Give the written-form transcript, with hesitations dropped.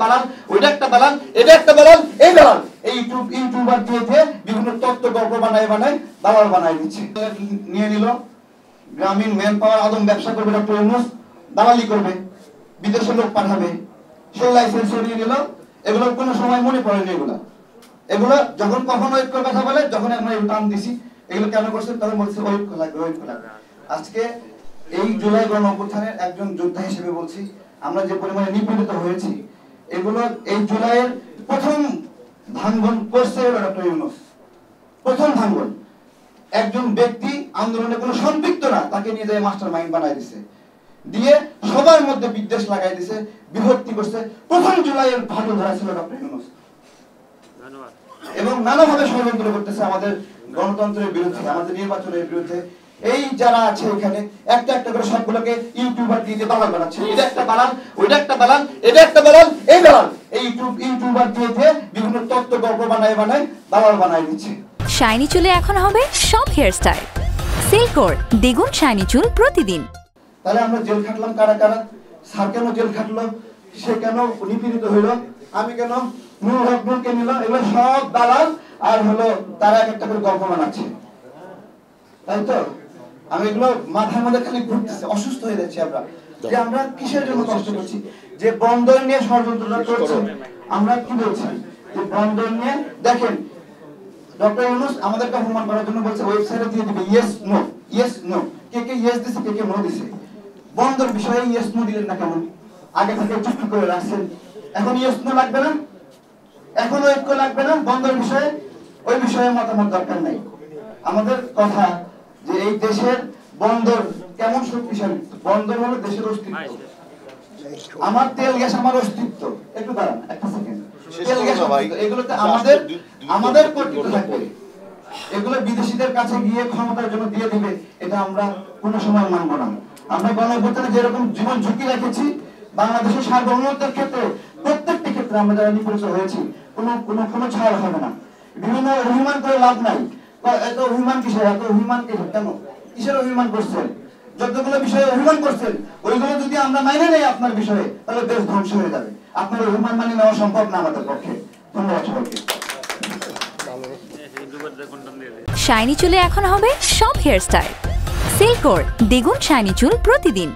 বানান, ওইটা একটা বানান, এটা একটা বানান, এই বানান, এই ইউটিউবার দিয়ে বিভিন্ন তত্ত্ব গল্প বানায় দালাল বানায় দিচ্ছে। নিয়ে নিল গ্রামীণ ম্যান পাওয়ার আদম ব্যবসা করবে ডক্টর ইউনূস, দালালি করবে, বিদেশে লোক পাঠাবে, সেই লাইসেন্স নিয়ে নিল। এগুলো কোনো সময় মনে পড়েনি। এগুলো যখন কখন ঐক্যের কথা বলে, যখন আমরা টান দিছি এগুলো কেন করছে তখন বলছে ঐক্য লাগবে, ঐক্য লাগবে। আজকে এই জুলাই গণ অভ্যুত্থানের একজন যোদ্ধা হিসেবে বলছি, আমরা যে পরিমাণে নিপীড়িত হয়েছি, এগুলো এই জুলাইয়ের প্রথম ভাঙন করছে ডক্টর ইউনূস। প্রথম ভাঙন একজন ব্যক্তি আন্দোলনে কোনো সম্পৃক্ত না, তাকে নিয়ে যায় মাস্টার মাইন্ড বানাই দিছে, দিয়ে সবার মধ্যে বিদ্বেষ লাগাই দিছে, বিভক্তি করছে। প্রথম জুলাইয়ের ভালো ধরা ছিল ডক্টর ইউনূস, এবং নানাভাবে ষড়যন্ত্র করতেছে আমাদের গণতন্ত্রের বিরুদ্ধে, আমাদের নির্বাচনের বিরুদ্ধে। এই যারা আছে এখানে একটা একটা করে সবগুলোকে ইউটিউবার দিয়ে দালাল বানাচ্ছে। এটা একটা বানান, ওইটা একটা বানান, এটা একটা বানান, এই বানান, এই ইউটিউবার দিয়ে বিভিন্ন তত্ত্ব গল্প বানায় দালাল বানায় দিচ্ছে। শাইনি চুলে এখন হবে সব হেয়ার স্টাইল। সিল্কোর দ্বিগুণ শাইনি চুল প্রতিদিন। তাহলে আমরা জেল খাটলাম কারা কারা? স্যার কেন জেল খাটলো? সে কেন নিপীড়িত হইল? আমি কেন? নুরুল হক নুরকে নিল? এগুলো সব দালাল, আর হলো তারা এক একটা করে গল্প বানাচ্ছে, তাই তো? আমি এগুলো মাথার মধ্যে খালি ঘুরতেছে, অসুস্থ হয়ে যাচ্ছি আমরা, যে আমরা কিসের জন্য কষ্ট করছি। যে বন্দর নিয়ে ষড়যন্ত্রটা করছে, আমরা কি বলছি যে বন্দর নিয়ে দেখেন ডক্টর ইউনূস আমাদেরকে অপমান করার জন্য বলছে ওয়েবসাইটে দিয়ে দিবে ইয়েস নো, ইয়েস নো, কে কে ইয়েস দিছে, কে কে নো দিছে। বন্দর বিষয়ে ইয়েস নো দিলেন না কেন? আগে থেকে চুক্তি করে রাখছেন, এখন ইয়েস নো লাগবে না? এখন ঐক্য লাগবে না বন্দর বিষয়ে? ওই বিষয়ে মতামত দরকার নাই। আমাদের কথা যে এই দেশের বন্দর কেমন শক্তিশালী, বন্দর হলো দেশের অস্তিত্ব। আমার তেল গ্যাস আমার অস্তিত্ব। একটু দাঁড়ান একটা সেকেন্ড। তেল গ্যাস এগুলোতে আমাদের কর্তৃত্ব থাকবে। এগুলো বিদেশিদের কাছে গিয়ে ক্ষমতার জন্য দিয়ে দিবে, এটা আমরা কোনো সময় মানব না। আমরা গণঅভ্যুত্থানে যেরকম জীবন ঝুঁকি রেখেছি, বাংলাদেশের সার্বভৌমত্বের ক্ষেত্রে প্রত্যেকটি ক্ষেত্রে আমরা যারা নিপীড়িত হয়েছি, কোনো ছাড় হবে না। বিভিন্ন অভিমান করে লাভ নাই। এত অভিমান কিসের? এত অভিমান কেন? কিসের অভিমান করছেন? যতগুলো বিষয়ে অভিমান করছেন, ওইগুলো যদি আমরা মাইনে নেই আপনার বিষয়ে, তাহলে দেশ ধ্বংস হয়ে যাবে। আপনার অভিমান মানে নেওয়া সম্ভব না আমাদের পক্ষে। ধন্যবাদ সবাইকে। শাইনি চুলে এখন হবে সব হেয়ার স্টাইল। সিল্কোর দ্বিগুণ শাইনি চুল প্রতিদিন।